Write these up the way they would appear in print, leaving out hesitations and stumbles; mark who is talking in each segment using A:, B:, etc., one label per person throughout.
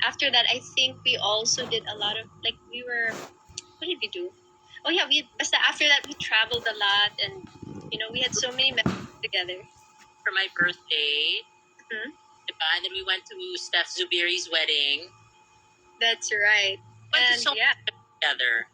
A: after that, I think we also did a lot of, like, what did we do? Oh yeah, basta after that we traveled a lot, and we had so many memories together.
B: For my birthday,
A: Mhm.
B: diba? And then we went to Steph Zubiri's wedding.
A: That's right.
B: Went to
A: And
B: so
A: yeah.
B: much together.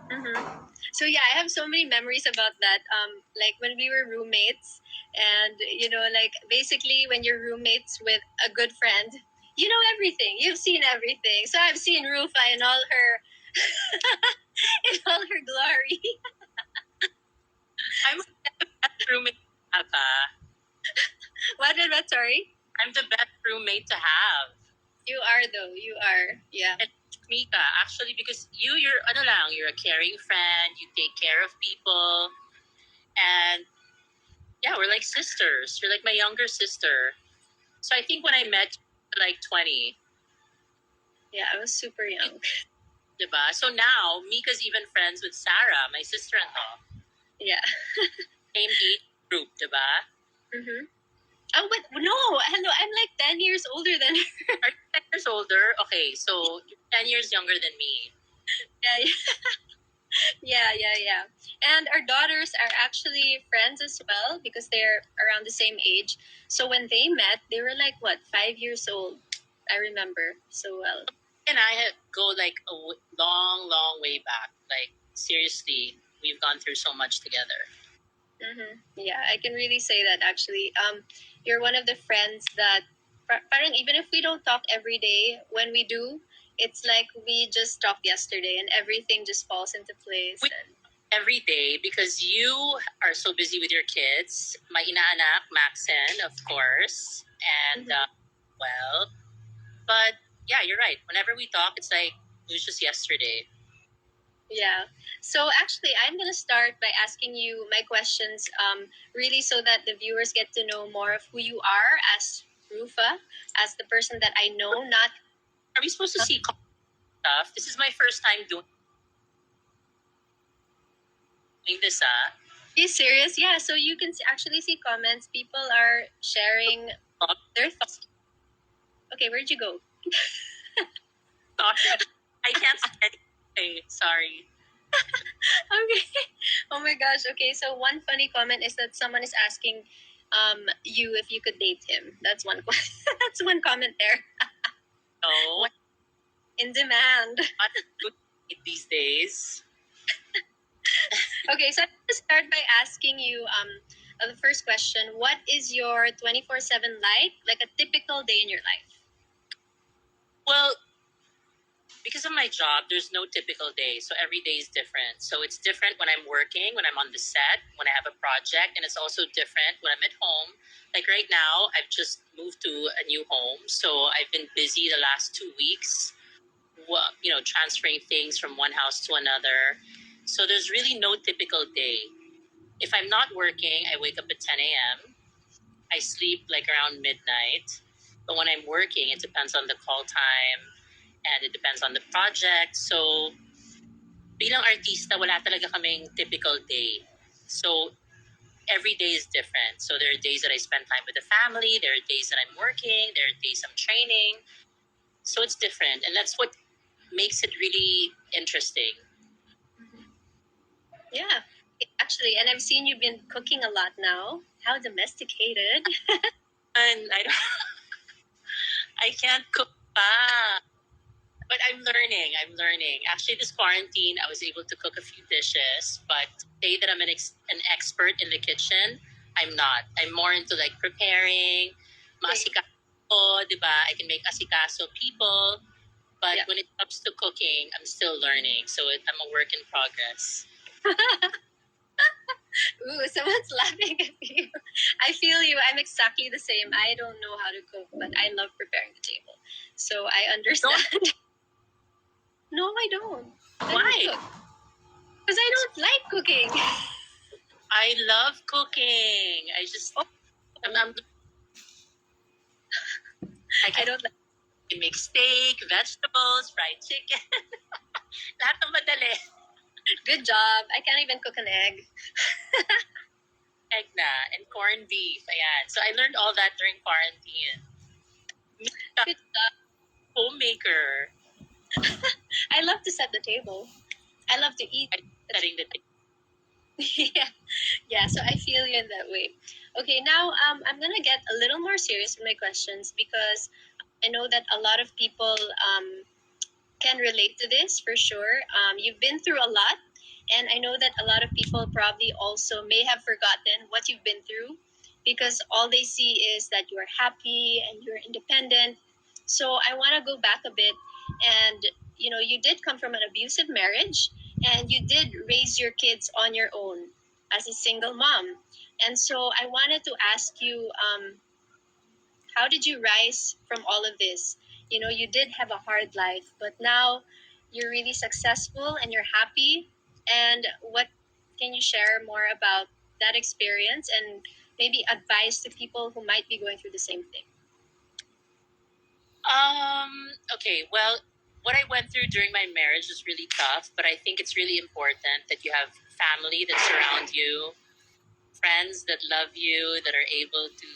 A: Mm-hmm. So yeah, I have so many memories about that. Like when we were roommates, and like basically when you're roommates with a good friend, you know everything. You've seen everything. So I've seen Rufa in all her in all her glory.
B: I'm the best roommate to have.
A: What? Sorry.
B: I'm the best roommate to have.
A: You are though. You are. Yeah.
B: And Mika, actually, because you're ano lang, you're a caring friend. You take care of people, and yeah, we're like sisters. You're like my younger sister. So I think when I met you, like 20,
A: Yeah, I was super young.
B: diba? So now Mika's even friends with Sarah, my sister-in-law.
A: Yeah.
B: Same age group, diba?
A: Mm-hmm. Oh, but no, hello. I'm like 10 years older than her.
B: Are you 10 years older? Okay, so you're 10 years younger than me.
A: Yeah. Yeah. And our daughters are actually friends as well because they're around the same age. So when they met, they were like, what, 5 years old? I remember so well.
B: And I had go like a long, long way back. Like, seriously, we've gone through so much together.
A: Mm-hmm. Yeah, I can really say that actually. You're one of the friends that, parang even if we don't talk every day, when we do, it's like we just talked yesterday and everything just falls into place.
B: Every day because you are so busy with your kids. My inaanak, Maxen, of course. And, well, but yeah, you're right. Whenever we talk, it's like it was just yesterday.
A: Yeah. So actually, I'm going to start by asking you my questions, really so that the viewers get to know more of who you are as Rufa, as the person that I know, not...
B: Are we supposed to see stuff? This is my first time doing this,
A: Are you serious? Yeah, so you can actually see comments. People are sharing their thoughts. Okay, where'd you go?
B: Sorry. I can't see anything. Sorry.
A: Okay. Oh my gosh. Okay, so one funny comment is that someone is asking you if you could date him. That's one that's one comment there.
B: No.
A: In demand.
B: Not good these days.
A: Okay, so I'm going to start by asking you the first question. What is your 24/7 like a typical day in your life?
B: Well, because of my job, there's no typical day. So every day is different. So it's different when I'm working, when I'm on the set, when I have a project, and it's also different when I'm at home. Like right now, I've just moved to a new home. So I've been busy the last 2 weeks, transferring things from one house to another. So there's really no typical day. If I'm not working, I wake up at 10 a.m. I sleep like around midnight. But when I'm working, it depends on the call time and it depends on the project. So bilang artista, wala talaga kaming typical day. So every day is different. So there are days that I spend time with the family. There are days that I'm working. There are days I'm training. So it's different. And that's what makes it really interesting.
A: Yeah, actually, and I've seen you've been cooking a lot now. How domesticated.
B: And I can't cook pa. But I'm learning. Actually, this quarantine, I was able to cook a few dishes. But to say that I'm an expert in the kitchen, I'm not. I'm more into like preparing, maasikaso, diba? I can make asikaso people. But when it comes to cooking, I'm still learning. So I'm a work in progress.
A: Ooh, someone's laughing at you. I feel you. I'm exactly the same. I don't know how to cook, but I love preparing the table. So I understand. No, I don't.
B: Why?
A: Because I don't like cooking.
B: I love cooking. I don't like. I make steak, vegetables, fried chicken. Lahat ng madali.
A: Good job. I can't even cook an egg.
B: Egg na and corned beef. Ayan. So I learned all that during quarantine.
A: Good job.
B: homemaker.
A: I love to set the table. I love to eat.
B: I setting the table.
A: Yeah, yeah. So I feel you in that way. Okay, now I'm gonna get a little more serious with my questions because I know that a lot of people can relate to this for sure. You've been through a lot, and I know that a lot of people probably also may have forgotten what you've been through because all they see is that you're happy and you're independent. So I want to go back a bit, and you did come from an abusive marriage, and you did raise your kids on your own as a single mom. And so I wanted to ask you, how did you rise from all of this? You did have a hard life, but now you're really successful and you're happy. And what can you share more about that experience and maybe advice to people who might be going through the same thing?
B: Okay, well, what I went through during my marriage was really tough, but I think it's really important that you have family that surround you, friends that love you, that are able to,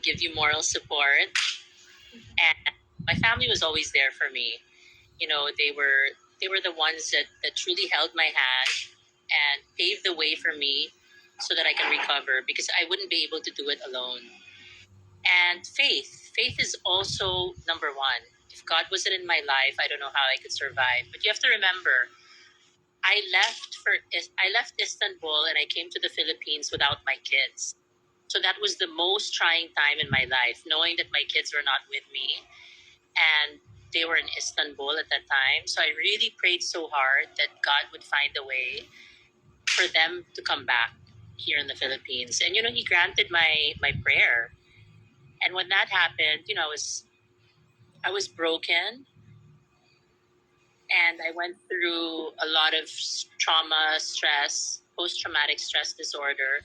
B: give you moral support. And my family was always there for me. They were the ones that truly held my hand and paved the way for me so that I can recover because I wouldn't be able to do it alone. And faith is also number one. If God wasn't in my life, I don't know how I could survive. But you have to remember, I left Istanbul and I came to the Philippines without my kids. So that was the most trying time in my life, knowing that my kids were not with me and they were in Istanbul at that time. So I really prayed so hard that God would find a way for them to come back here in the Philippines. And He granted my prayer. And when that happened, I was broken and I went through a lot of trauma, stress, post traumatic stress disorder.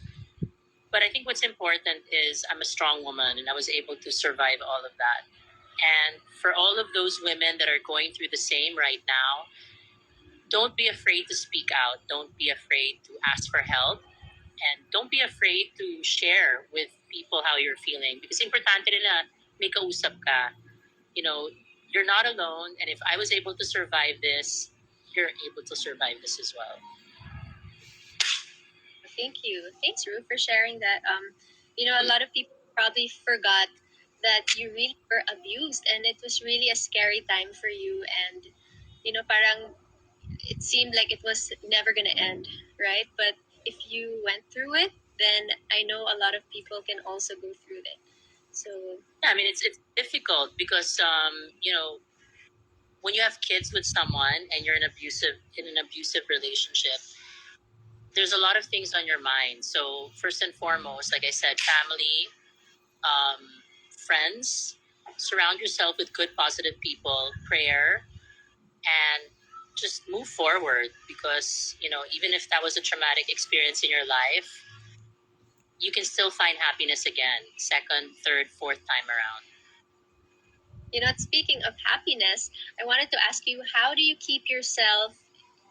B: But I think what's important is I'm a strong woman and I was able to survive all of that. And for all of those women that are going through the same right now, don't be afraid to speak out. Don't be afraid to ask for help. And don't be afraid to share with people how you're feeling. Because importante rin na may kausap ka. You're not alone. And if I was able to survive this, you're able to survive this as well.
A: Thank you. Thanks, Ru, for sharing that. A lot of people probably forgot that you really were abused, and it was really a scary time for you. And parang it seemed like it was never gonna end, right? But if you went through it, then I know a lot of people can also go through it. So
B: Yeah, I mean, it's difficult because, when you have kids with someone and you're in an abusive relationship, there's a lot of things on your mind. So first and foremost, like I said, family, friends, surround yourself with good, positive people, prayer, and just move forward because even if that was a traumatic experience in your life, you can still find happiness again, second, third, fourth time around.
A: speaking of happiness, I wanted to ask you, how do you keep yourself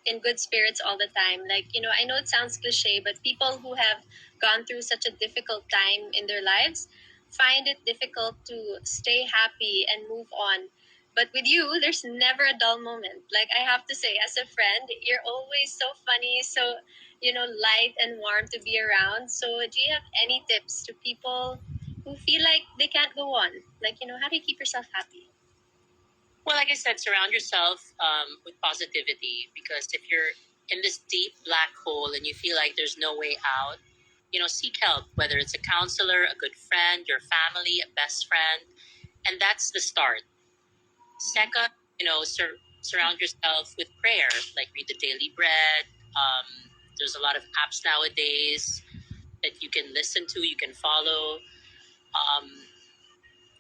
A: in good spirits all the time? Like, I know it sounds cliche, but people who have gone through such a difficult time in their lives find it difficult to stay happy and move on. But with you, there's never a dull moment. Like, I have to say, as a friend, you're always so funny, so, light and warm to be around. So, do you have any tips to people who feel like they can't go on? Like, how do you keep yourself happy?
B: Well, like I said, surround yourself with positivity because if you're in this deep black hole and you feel like there's no way out, seek help, whether it's a counselor, a good friend, your family, a best friend. And that's the start. Second, surround yourself with prayer, like read the daily bread. There's a lot of apps nowadays that you can listen to, you can follow. Um,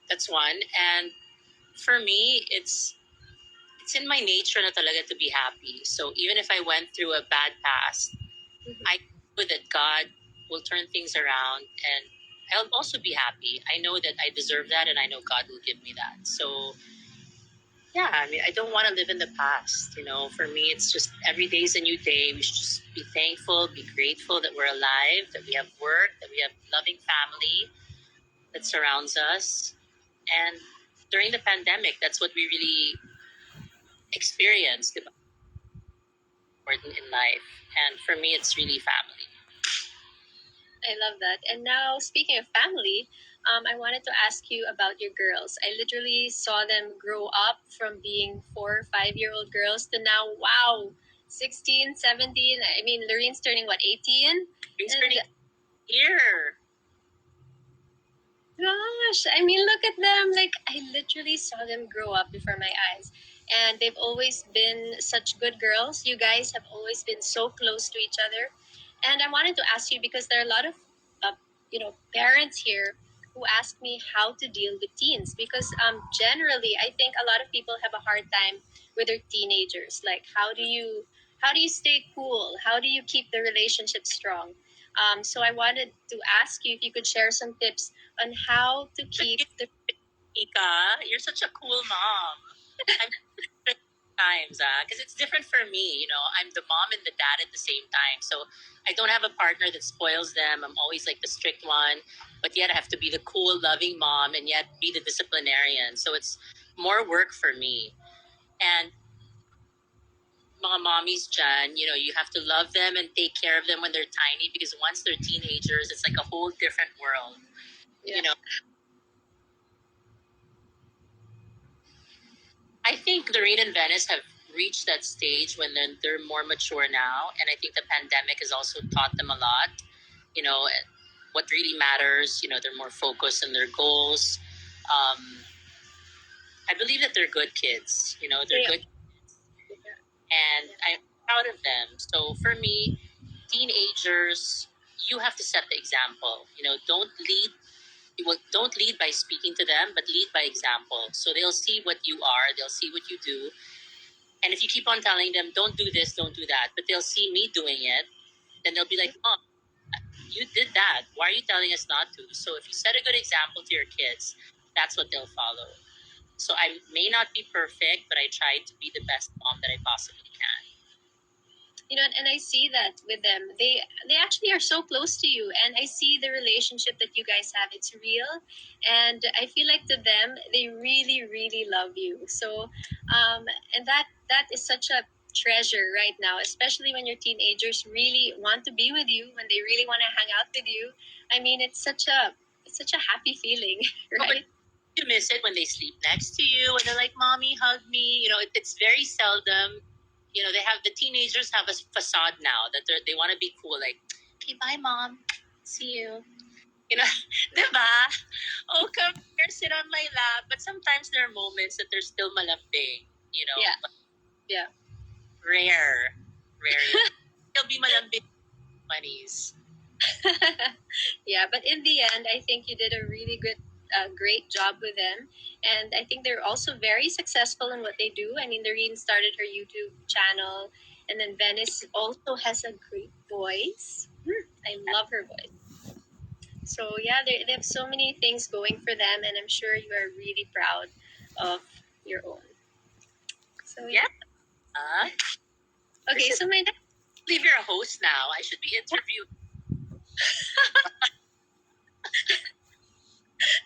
B: that's one. And for me, it's in my nature na talaga to be happy. So even if I went through a bad past, I know that God will turn things around and I'll also be happy. I know that I deserve that and I know God will give me that. So yeah, I mean, I don't want to live in the past. For me, it's just every day is a new day. We should just be thankful, be grateful that we're alive, that we have work, that we have loving family that surrounds us, and during the pandemic, that's what we really experienced, diba? Important in life. And for me, it's really family.
A: I love that. And now, speaking of family, I wanted to ask you about your girls. I literally saw them grow up from being 4 or 5 year old girls to now, wow, 16, 17. I mean, Lorene's turning what, 18?
B: It's turning here.
A: Gosh, I mean, look at them. Like, I literally saw them grow up before my eyes. And they've always been such good girls. You guys have always been so close to each other. And I wanted to ask you because there are a lot of, parents here who ask me how to deal with teens. Because generally, I think a lot of people have a hard time with their teenagers. Like, how do you stay cool? How do you keep the relationship strong? So I wanted to ask you if you could share some tips on how to keep the.
B: Ika, you're such a cool mom. I'm times, because it's different for me. You know, I'm the mom and the dad at the same time, so I don't have a partner that spoils them. I'm always like the strict one, but yet I have to be the cool, loving mom, and yet be the disciplinarian. So it's more work for me. And mga mommies dyan, you know, you have to love them and take care of them when they're tiny, because once they're teenagers, it's like a whole different world.
A: Yeah.
B: You know, I think Lorene and Venice have reached that stage when they're more mature now, and I think the pandemic has also taught them a lot. You know, what really matters. You know, they're more focused on their goals. I believe that they're good kids. You know, they're
A: Yeah.
B: good, and I'm proud of them. So for me, teenagers, you have to set the example. You know, don't lead by speaking to them, but lead by example. So they'll see what you are, they'll see what you do. And if you keep on telling them, don't do this, don't do that, but they'll see me doing it, then they'll be like, Mom, you did that. Why are you telling us not to? So if you set a good example to your kids, that's what they'll follow. So I may not be perfect, but I try to be the best mom that I possibly can.
A: And I see that with them. They actually are so close to you, and I see the relationship that you guys have. It's real, and I feel like to them they really really love you. So and that is such a treasure right now, especially when your teenagers really want to be with you, when they really want to hang out with you. I mean, it's such a happy feeling, right?
B: You miss it when they sleep next to you and they're like, Mommy, hug me. You know, it's very seldom. You know, the teenagers have a facade now that they want to be cool. Like, okay, bye, Mom. See you. You know, diba? Oh, come here, sit on my lap. But sometimes there are moments that they're still malambing. You know,
A: Yeah.
B: but
A: Yeah.
B: rare. They'll be malambing bunnies.
A: Yeah, but in the end, I think you did a really great job with them, and I think they're also very successful in what they do. I mean, Doreen started her YouTube channel, and then Venice also has a great voice. I love her voice. So yeah, they have so many things going for them, and I'm sure you are really proud of your own. So yeah. Okay, so my next.
B: I believe you're a host now. I should be interviewed.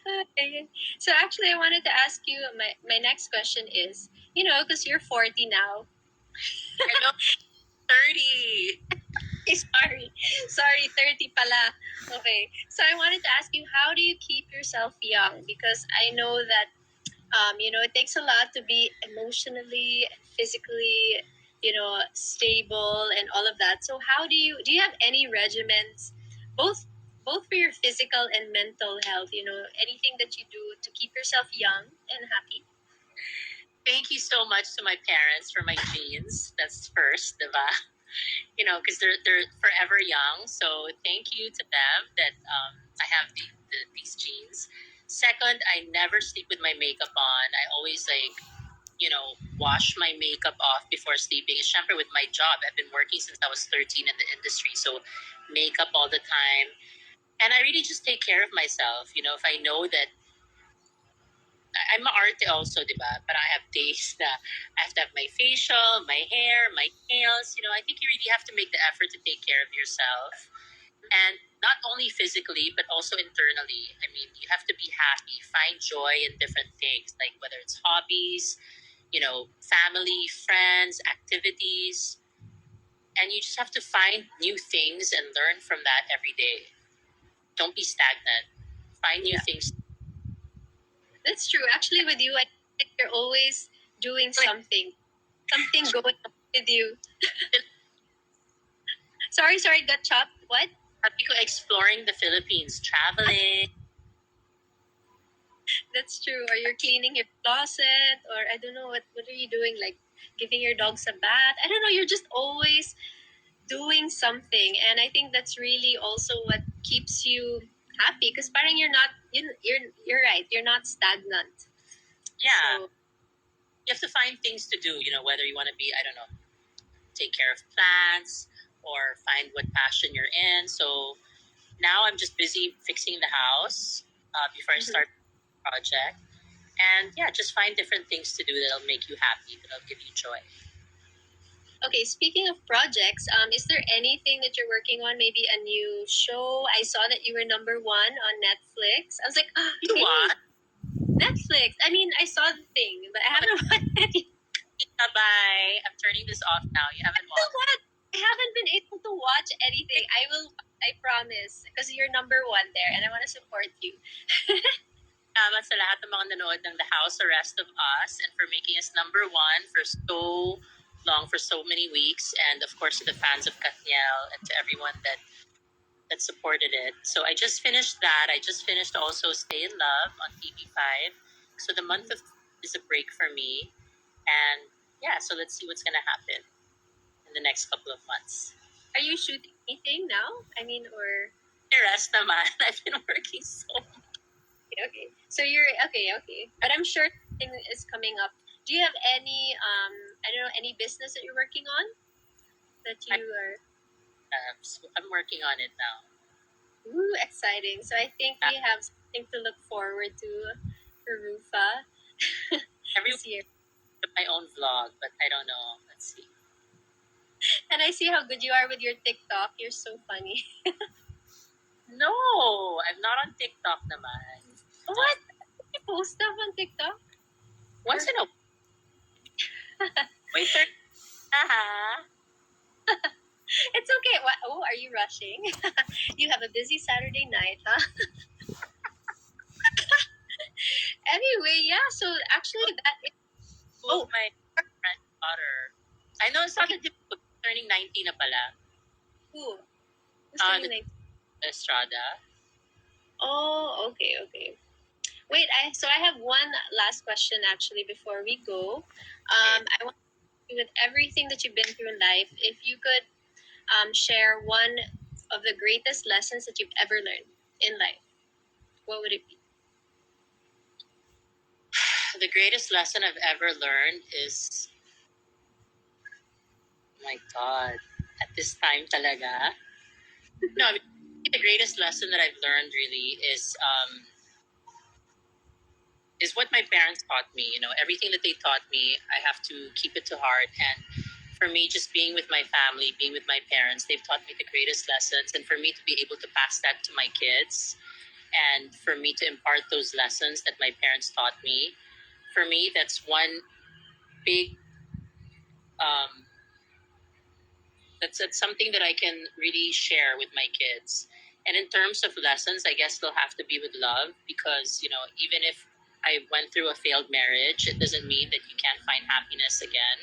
A: Okay. So actually, I wanted to ask you. My next question is, because you're 40 now.
B: I know, 30.
A: Sorry, 30 pala. Okay. So I wanted to ask you, how do you keep yourself young? Because I know that, it takes a lot to be emotionally, physically, stable and all of that. So do you have any regimens, both for your physical and mental health, anything that you do to keep yourself young and happy?
B: Thank you so much to my parents for my genes. That's first, diba? You know, because they're forever young. So thank you to them that I have these genes. Second, I never sleep with my makeup on. I always wash my makeup off before sleeping. Syempre with my job, I've been working since I was 13 in the industry, so makeup all the time. And I really just take care of myself. You know, if I know that I'm an arte also, diba? But I have days that I have to have my facial, my hair, my nails. You know, I think you really have to make the effort to take care of yourself. And not only physically but also internally. I mean, you have to be happy, find joy in different things, like whether it's hobbies, family, friends, activities, and you just have to find new things and learn from that every day. Don't be stagnant. Find new
A: Yeah,
B: things.
A: that's true. Actually, with you, I think you're always doing something going on with you. Sorry, got chopped. What?
B: Exploring the Philippines, traveling.
A: That's true. Or you're cleaning your closet, or I don't know what are you doing? Like giving your dogs a bath. I don't know. You're just always doing something, and I think that's really also what keeps you happy. Because parang you're right. You're not stagnant.
B: Yeah,
A: So
B: you have to find things to do, whether you want to be, I don't know, take care of plants or find what passion you're in. So now I'm just busy fixing the house before I
A: mhm.
B: start the project. And yeah, just find different things to do that'll make you happy, that'll give you joy.
A: Okay, speaking of projects, is there anything that you're working on? Maybe a new show? I saw that you were number one on Netflix. I was like,
B: You
A: hey,
B: what?
A: Netflix. I mean, I saw the thing, but I haven't watched it yet.
B: Bye. I'm turning this off now. You haven't
A: So
B: watched.
A: what? I haven't been able to watch anything. I will. I promise, because you're number one there, and I want to support you.
B: Salamat sa lahat ng mga nanood ng The House Arrest of Us and for making us number one for so long, for so many weeks. And of course, to the fans of Katniel and to everyone that supported it. So I just finished that. I just finished also Stay in Love on TV5. So the month of is a break for me. And yeah, so let's see what's going to happen in the next couple of months.
A: Are you shooting anything now? I mean, or
B: The rest naman, I've been working so much.
A: okay. So you're okay. But I'm sure something is coming up. Do you have any I don't know, any business that you're working on that you are
B: So I'm working on it now.
A: ooh exciting? So I think we have something to look forward to for Rufa
B: Every
A: this year.
B: my own vlog, but I don't know. Let's see.
A: And I see how good you are with your TikTok. You're so funny.
B: No, I'm not on TikTok naman.
A: What? You post stuff on TikTok?
B: Once in a wait, sir.
A: It's okay. What? Oh, are you rushing? You have a busy Saturday night, huh? Anyway, yeah. So actually, that is
B: My granddaughter. I know it's not that turning 19 na pala.
A: who? Who's
B: Uh,
A: turning
B: the
A: 19?
B: Estrada.
A: Oh, okay. Wait, I have one last question actually before we go. I want to, with everything that you've been through in life, if you could share one of the greatest lessons that you've ever learned in life, what would it be?
B: The greatest lesson I've ever learned is, oh my God, at this time talaga. No, I mean, the greatest lesson that I've learned really is what my parents taught me. Everything that they taught me, I have to keep it to heart. And for me, just being with my family, being with my parents, they've taught me the greatest lessons. And for me to be able to pass that to my kids, and for me to impart those lessons that my parents taught me, for me, that's one big. That's something that I can really share with my kids. And in terms of lessons, I guess they'll have to be with love because, even if I went through a failed marriage, it doesn't mean that you can't find happiness again.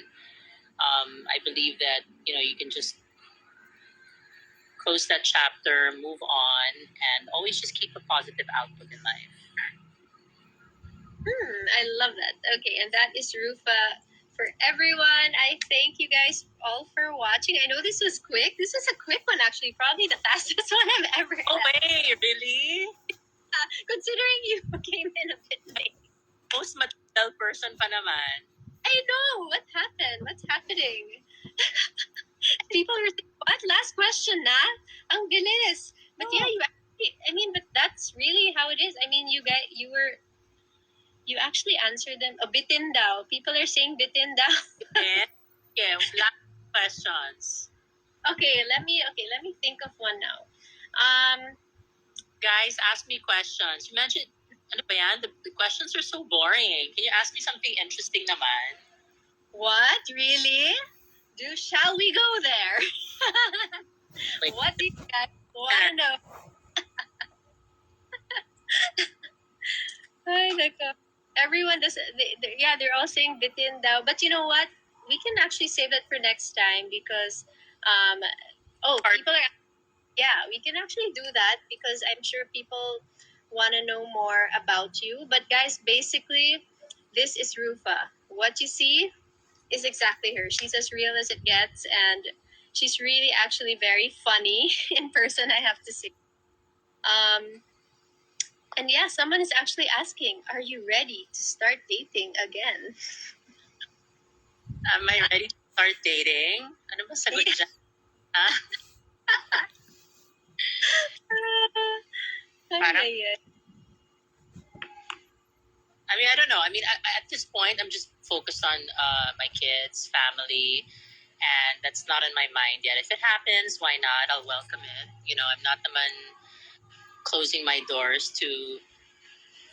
B: I believe that, you can just close that chapter, move on, and always just keep a positive outlook in life.
A: I love that. Okay, and that is Rufa for everyone. I thank you guys all for watching. I know this was quick. This was a quick one, actually. Probably the fastest one I've ever
B: Oh,
A: had.
B: wait, really?
A: Considering you came in a bit late.
B: Most material person pa naman.
A: I know. What happened? What's happening? People are saying, what? Last question na? Ang bilis. But yeah, you actually, I mean, but that's really how it is. I mean, you actually answered them. Bitin daw. People are saying bitin daw.
B: Yeah, last questions.
A: Okay, let me think of one now.
B: Guys, ask me questions. You mentioned, ano ba yan? The questions are so boring. Can you ask me something interesting naman?
A: What? Really? Shall we go there?
B: Wait.
A: What do you guys want to know? Ay, nako. Everyone does. They're all saying bitin daw. But you know what? We can actually save that for next time because, people are. Yeah, we can actually do that because I'm sure people want to know more about you. But guys, basically, this is Rufa. What you see is exactly her. She's as real as it gets, and she's really actually very funny in person, I have to say. And yeah, someone is actually asking, are you ready to start dating again?
B: Am I ready to start dating? Ano ba sagot dyan? Ha? Parang- I mean, I don't know. I mean, at this point, I'm just focused on my kids, family, and that's not in my mind yet. If it happens, why not? I'll welcome it. You know, I'm not naman closing my doors to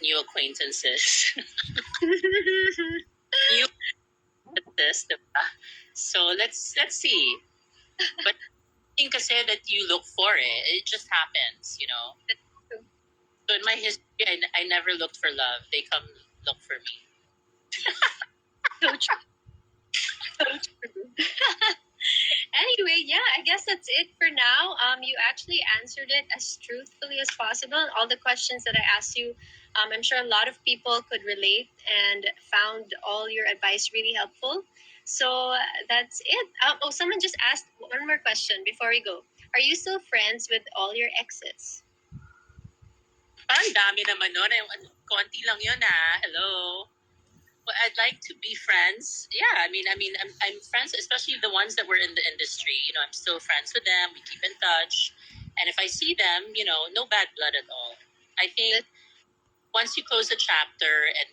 B: new acquaintances. New acquaintances, diba? So let's see. But I think kasi that you look for it. It just happens, you know. So in my history, I never looked for love. They come look for me.
A: So true. So true. Anyway, yeah, I guess that's it for now. You actually answered it as truthfully as possible. All the questions that I asked you, I'm sure a lot of people could relate and found all your advice really helpful. So that's it. Someone just asked one more question before we go. Are you still friends with all your exes?
B: Parang dami naman nun. Konti lang yun Hello. Well, I'd like to be friends. Yeah, I mean, I'm friends, especially the ones that were in the industry. You know, I'm still friends with them. We keep in touch, and if I see them, you know, no bad blood at all. I think once you close a chapter and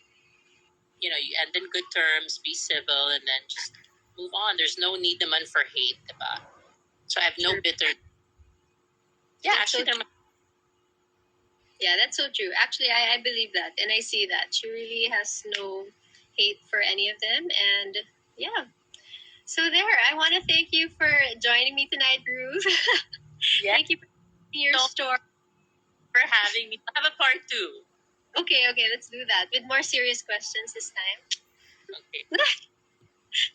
B: you know you end in good terms, be civil, and then just move on. There's no need naman for hate, diba? So I have no bitter. Yeah,
A: That's
B: actually,
A: so Yeah, that's so true. Actually, I believe that, and I see that. She really has no hate for any of them, and yeah. So there, I want to thank you for joining me tonight, Ruth.
B: Yeah.
A: Thank you for your story.
B: For having me. I have a part 2.
A: Okay, let's do that with more serious questions this time.
B: Okay.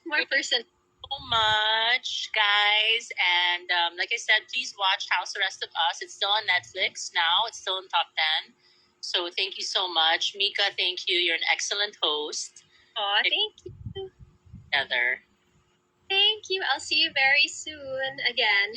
A: More person.
B: So much, guys, and like I said, please watch House Arrest of Us. It's still on Netflix now. It's still in top 10. So thank you so much, Mika. Thank you. You're an excellent host.
A: Aw, thank you.
B: Together.
A: Thank you. I'll see you very soon again.